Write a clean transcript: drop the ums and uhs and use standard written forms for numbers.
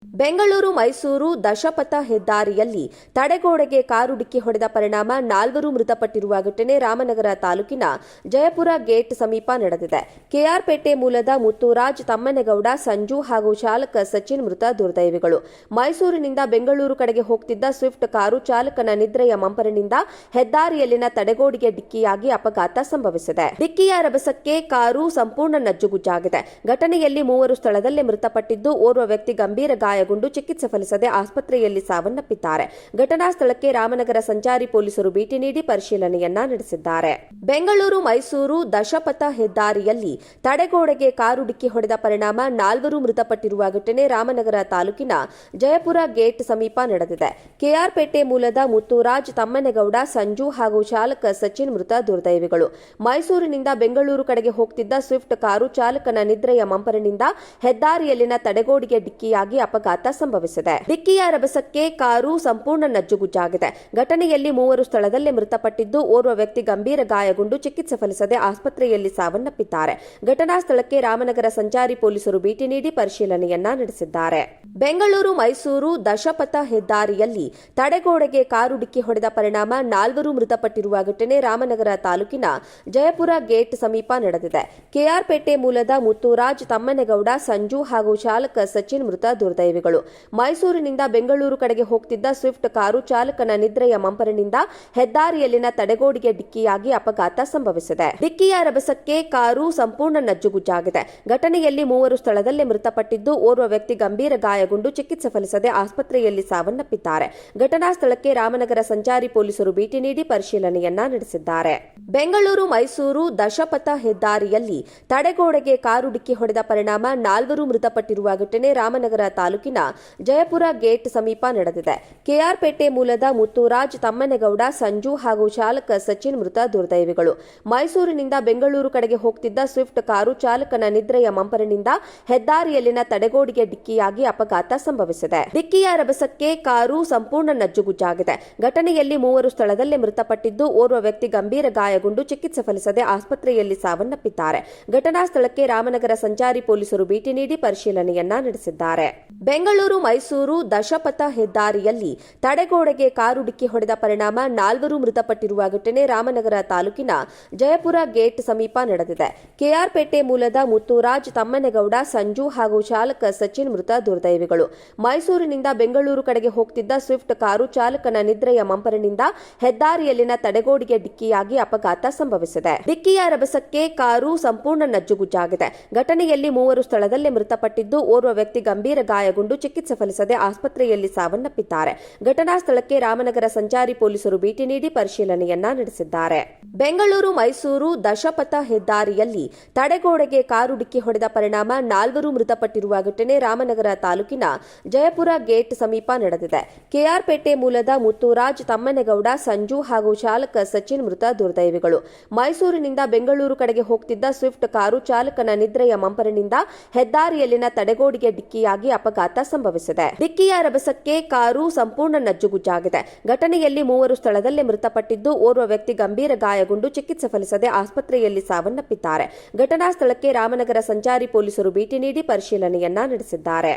ಬೆಂಗಳೂರು ಮೈಸೂರು ದಶಪಥ ಹೆದ್ದಾರಿಯಲ್ಲಿ ತಡೆಗೋಡೆಗೆ ಕಾರು ಡಿಕ್ಕಿ ಹೊಡೆದ ಪರಿಣಾಮ 4 ಮೃತಪಟ್ಟಿರುವ ಘಟನೆ ರಾಮನಗರ ತಾಲೂಕಿನ ಜಯಪುರ ಗೇಟ್ ಸಮೀಪ ನಡೆದಿದೆ. ಕೆಆರ್ಪೇಟೆ ಮೂಲದ ಮುತ್ತುರಾಜ್, ತಮ್ಮನಗೌಡ, ಸಂಜು ಹಾಗೂ ಚಾಲಕ ಸಚಿನ್ ಮೃತ ದುರ್ದೈವಿಗಳು. ಮೈಸೂರಿನಿಂದ ಬೆಂಗಳೂರು ಕಡೆಗೆ ಹೋಗುತ್ತಿದ್ದ ಸ್ವಿಫ್ಟ್ ಕಾರು ಚಾಲಕನ ನಿದ್ರೆಯ ಮಂಪರಿನಿಂದ ಹೆದ್ದಾರಿಯಲ್ಲಿನ ತಡೆಗೋಡೆಗೆ ಡಿಕ್ಕಿಯಾಗಿ ಅಪಘಾತ ಸಂಭವಿಸಿದೆ. ಡಿಕ್ಕಿಯ ರಭಸಕ್ಕೆ ಕಾರು ಸಂಪೂರ್ಣ ನಜ್ಜುಗುಜ್ಜಾಗಿದೆ. ಘಟನೆಯಲ್ಲಿ 3 ಸ್ಥಳದಲ್ಲೇ ಮೃತಪಟ್ಟಿದ್ದು, ಓರ್ವ ವ್ಯಕ್ತಿ ಗಂಭೀರ ಗಾಯಗೊಂಡು ಚಿಕಿತ್ಸೆ ಫಲಿಸದೆ ಆಸ್ಪತ್ರೆಯಲ್ಲಿ ಸಾವನ್ನಪ್ಪಿದ್ದಾರೆ. ಘಟನಾ ಸ್ಥಳಕ್ಕೆ ರಾಮನಗರ ಸಂಚಾರಿ ಪೊಲೀಸರು ಭೇಟಿ ನೀಡಿ ಪರಿಶೀಲನೆಯನ್ನ ನಡೆಸಿದ್ದಾರೆ. ಬೆಂಗಳೂರು ಮೈಸೂರು ದಶಪಥ ಹೆದ್ದಾರಿಯಲ್ಲಿ ತಡೆಗೋಡೆಗೆ ಕಾರು ಡಿಕ್ಕಿ ಹೊಡೆದ ಪರಿಣಾಮ 4 ಮೃತಪಟ್ಟಿರುವ ಘಟನೆ ರಾಮನಗರ ತಾಲೂಕಿನ ಜಯಪುರ ಗೇಟ್ ಸಮೀಪ ನಡೆದಿದೆ. ಕೆಆರ್ಪೇಟೆ ಮೂಲದ ಮುತ್ತುರಾಜ್, ತಮ್ಮನಗೌಡ, ಸಂಜು ಹಾಗೂ ಚಾಲಕ ಸಚಿನ್ ಮೃತ ದುರ್ದೈವಿಗಳು. ಮೈಸೂರಿನಿಂದ ಬೆಂಗಳೂರು ಕಡೆಗೆ ಹೋಗುತ್ತಿದ್ದ ಸ್ವಿಫ್ಟ್ ಕಾರು ಚಾಲಕನ ನಿದ್ರೆಯ ಮಂಪರಿನಿಂದ ಹೆದ್ದಾರಿಯಲ್ಲಿನ ತಡೆಗೋಡೆಗೆ ಡಿಕ್ಕಿಯಾಗಿ ಅಪಘಾತ ಸಂಭವಿಸಿದೆ. ಡಿಕ್ಕಿಯ ರಭಸಕ್ಕೆ ಕಾರು ಸಂಪೂರ್ಣ ನಜ್ಜುಗುಜ್ಜಾಗಿದೆ. ಘಟನೆಯಲ್ಲಿ 3 ಸ್ಥಳದಲ್ಲೇ ಮೃತಪಟ್ಟಿದ್ದು, ಓರ್ವ ವ್ಯಕ್ತಿ ಗಂಭೀರ ಗಾಯಗೊಂಡು ಚಿಕಿತ್ಸೆ ಫಲಿಸದೆ ಆಸ್ಪತ್ರೆಯಲ್ಲಿ ಸಾವನ್ನಪ್ಪಿದ್ದಾರೆ. ಘಟನಾ ಸ್ಥಳಕ್ಕೆ ರಾಮನಗರ ಸಂಚಾರಿ ಪೊಲೀಸರು ಭೇಟಿ ನೀಡಿ ಪರಿಶೀಲನೆಯನ್ನ ನಡೆಸಿದ್ದಾರೆ. ಬೆಂಗಳೂರು ಮೈಸೂರು ದಶಪಥ ಹೆದ್ದಾರಿಯಲ್ಲಿ ತಡೆಗೋಡೆಗೆ ಕಾರು ಡಿಕ್ಕಿ ಹೊಡೆದ ಪರಿಣಾಮ 4 ಮೃತಪಟ್ಟಿರುವ ಘಟನೆ ರಾಮನಗರ ತಾಲೂಕಿನ ಜಯಪುರ ಗೇಟ್ ಸಮೀಪ ನಡೆದಿದೆ. ಕೆಆರ್ಪೇಟೆ ಮೂಲದ ಮುತ್ತುರಾಜ್, ತಮ್ಮನಗೌಡ, ಸಂಜು ಹಾಗೂ ಚಾಲಕ ಸಚಿನ್ ಮೃತ ದುರ್ದೈವಿಗಳು. ಮೈಸೂರಿನಿಂದ ಬೆಂಗಳೂರು ಕಡೆಗೆ ಹೋಗುತ್ತಿದ್ದ ಸ್ವಿಫ್ಟ್ ಕಾರು ಚಾಲಕನ ನಿದ್ರೆಯ ಮಂಪರಿನಿಂದ ಹೆದ್ದಾರಿಯಲ್ಲಿನ ತಡೆಗೋಡೆಗೆ ಡಿಕ್ಕಿಯಾಗಿ ಅಪಘಾತ ಸಂಭವಿಸಿದೆ. ಡಿಕ್ಕಿಯ ರಭಸಕ್ಕೆ ಕಾರು ಸಂಪೂರ್ಣ ನಜ್ಜುಗುಜ್ಜಾಗಿದೆ. ಘಟನೆಯಲ್ಲಿ 3 ಸ್ಥಳದಲ್ಲೇ ಮೃತಪಟ್ಟಿದ್ದು, ಓರ್ವ ವ್ಯಕ್ತಿ ಗಂಭೀರ ಗಾಯಗೊಂಡು ಚಿಕಿತ್ಸೆ ಫಲಿಸದೆ ಆಸ್ಪತ್ರೆಯಲ್ಲಿ ಸಾವನ್ನಪ್ಪಿದ್ದಾರೆ. ಘಟನಾ ಸ್ಥಳಕ್ಕೆ ರಾಮನಗರ ಸಂಚಾರಿ ಪೊಲೀಸರು ಭೇಟಿ ನೀಡಿ ಪರಿಶೀಲನೆಯನ್ನ ನಡೆಸಿದ್ದಾರೆ. ಬೆಂಗಳೂರು ಮೈಸೂರು ದಶಪಥ ಹೆದ್ದಾರಿಯಲ್ಲಿ ತಡೆಗೋಡೆಗೆ ಕಾರು ಡಿಕ್ಕಿ ಹೊಡೆದ ಪರಿಣಾಮ 4 ಮೃತಪಟ್ಟಿರುವ ಘಟನೆ ರಾಮನಗರ ತಾಲೂಕಿನ ಜಯಪುರ ಗೇಟ್ ಸಮೀಪ ನಡೆದಿದೆ. ಕೆಆರ್ಪೇಟೆ ಮೂಲದ ಮುತ್ತುರಾಜ್, ತಮ್ಮನಗೌಡ, ಸಂಜು ಹಾಗೂ ಚಾಲಕ ಸಚಿನ್ ಮೃತ ದುರ್ದೈವಿಗಳು. ಮೈಸೂರಿನಿಂದ ಬೆಂಗಳೂರು ಕಡೆಗೆ ಹೋಗುತ್ತಿದ್ದ ಸ್ವಿಫ್ಟ್ ಕಾರು ಚಾಲಕನ ನಿದ್ರೆಯ ಮಂಪರಿನಿಂದ ಹೆದ್ದಾರಿಯಲ್ಲಿನ ತಡೆಗೋಡೆಗೆ ಡಿಕ್ಕಿಯಾಗಿ ಅಪಘಾತ ಸಂಭವಿಸಿದೆ. ಡಿಕ್ಕಿಯ ರಭಸಕ್ಕೆ ಕಾರು ಸಂಪೂರ್ಣ ನಜ್ಜುಗುಜ್ಜಾಗಿದೆ. ಘಟನೆಯಲ್ಲಿ 3 ಸ್ಥಳದಲ್ಲೇ ಮೃತಪಟ್ಟಿದ್ದು, ಓರ್ವ ವ್ಯಕ್ತಿ ಗಂಭೀರ ಗಾಯಗೊಂಡು ಚಿಕಿತ್ಸೆ ಫಲಿಸದೆ ಆಸ್ಪತ್ರೆಯಲ್ಲಿ ಸಾವನ್ನಪ್ಪಿದ್ದಾರೆ. ಘಟನಾ ಸ್ಥಳಕ್ಕೆ ರಾಮನಗರ ಸಂಚಾರಿ ಪೊಲೀಸರು ಭೇಟಿ ನೀಡಿ ಪರಿಶೀಲನೆಯನ್ನ ನಡೆಸಿದ್ದಾರೆ. ಬೆಂಗಳೂರು ಮೈಸೂರು ದಶಪಥ ಹೆದ್ದಾರಿಯಲ್ಲಿ ತಡೆಗೋಡೆಗೆ ಕಾರು ಡಿಕ್ಕಿ ಹೊಡೆದ ಪರಿಣಾಮ 4 ಮೃತಪಟ್ಟಿರುವ ಘಟನೆ ರಾಮನಗರ ತಾಲೂಕಿನ ಜಯಪುರ ಗೇಟ್ ಸಮೀಪ ನಡೆದಿದೆ. ಕೆಆರ್ಪೇಟೆ ಮೂಲದ ಮುತ್ತುರಾಜ್, ತಮ್ಮನಗೌಡ, ಸಂಜು ಹಾಗೂ ಚಾಲಕ ಸಚಿನ್ ಮೃತ ದುರ್ದೈವಿಗಳು. ಮೈಸೂರಿನಿಂದ ಬೆಂಗಳೂರು ಕಡೆಗೆ ಹೋಗುತ್ತಿದ್ದ ಸ್ವಿಫ್ಟ್ ಕಾರು ಚಾಲಕನ ನಿದ್ರೆಯ ಮಂಪರಿನಿಂದ ಹೆದ್ದಾರಿಯಲ್ಲಿನ ತಡೆಗೋಡೆಗೆ ಡಿಕ್ಕಿಯಾಗಿ ಅಪಘಾತ ಸಂಭವಿಸಿದೆ. ಡಿಕ್ಕಿಯ ರಭಸಕ್ಕೆ ಕಾರು ಸಂಪೂರ್ಣ ನಜ್ಜುಗುಜ್ಜಾಗಿದೆ. ಘಟನೆಯಲ್ಲಿ 3 ಸ್ಥಳದಲ್ಲೇ ಮೃತಪಟ್ಟಿದ್ದು, ಓರ್ವ ವ್ಯಕ್ತಿ ಗಂಭೀರ ಗಾಯಗೊಂಡು ಚಿಕಿತ್ಸೆ ಫಲಿಸದೆ ಆಸ್ಪತ್ರೆಯಲ್ಲಿ ಸಾವನ್ನಪ್ಪಿದ್ದಾರೆ. ಘಟನಾ ಸ್ಥಳಕ್ಕೆ ರಾಮನಗರ ಸಂಚಾರಿ ಪೊಲೀಸರು ಭೇಟಿ ನೀಡಿ ಪರಿಶೀಲನೆಯನ್ನ ನಡೆಸಿದ್ದಾರೆ. ಬೆಂಗಳೂರು ಮೈಸೂರು ದಶಪಥ ಹೆದ್ದಾರಿಯಲ್ಲಿ ತಡೆಗೋಡೆಗೆ ಕಾರು ಡಿಕ್ಕಿ ಹೊಡೆದ ಪರಿಣಾಮ 4 ಮೃತಪಟ್ಟಿರುವ ಘಟನೆ ರಾಮನಗರ ತಾಲೂಕಿನ ಜಯಪುರ ಗೇಟ್ ಸಮೀಪ ನಡೆದಿದೆ. ಕೆಆರ್ಪೇಟೆ ಮೂಲದ ಮುತ್ತುರಾಜ್, ತಮ್ಮನಗೌಡ, ಸಂಜು ಹಾಗೂ ಚಾಲಕ ಸಚಿನ್ ಮೃತ ದುರ್ದೈವಿಗಳು. ಮೈಸೂರಿನಿಂದ ಬೆಂಗಳೂರು ಕಡೆಗೆ ಹೋಗುತ್ತಿದ್ದ ಸ್ವಿಫ್ಟ್ ಕಾರು ಚಾಲಕನ ನಿದ್ರೆಯ ಮಂಪರಿನಿಂದ ಹೆದ್ದಾರಿಯಲ್ಲಿನ ತಡೆಗೋಡೆಗೆ ಡಿಕ್ಕಿಯಾಗಿ ಅಪಘಾತ ಸಂಭವಿಸಿದೆ. ಡಿಕ್ಕಿಯ ರಭಸಕ್ಕೆ ಕಾರು ಸಂಪೂರ್ಣ ನಜ್ಜುಗುಜ್ಜಾಗಿದೆ. ಘಟನೆಯಲ್ಲಿ 3 ಸ್ಥಳದಲ್ಲೇ ಮೃತಪಟ್ಟಿದ್ದು, ಓರ್ವ ವ್ಯಕ್ತಿ ಗಂಭೀರ ಗಾಯಗೊಂಡು ಚಿಕಿತ್ಸೆ ಫಲಿಸದೆ ಆಸ್ಪತ್ರೆಯಲ್ಲಿ ಸಾವನ್ನಪ್ಪಿದ್ದಾರೆ. ಘಟನಾ ಸ್ಥಳಕ್ಕೆ ರಾಮನಗರ ಸಂಚಾರಿ ಪೊಲೀಸರು ಭೇಟಿ ನೀಡಿ ಪರಿಶೀಲನೆಯನ್ನ ನಡೆಸಿದ್ದಾರೆ.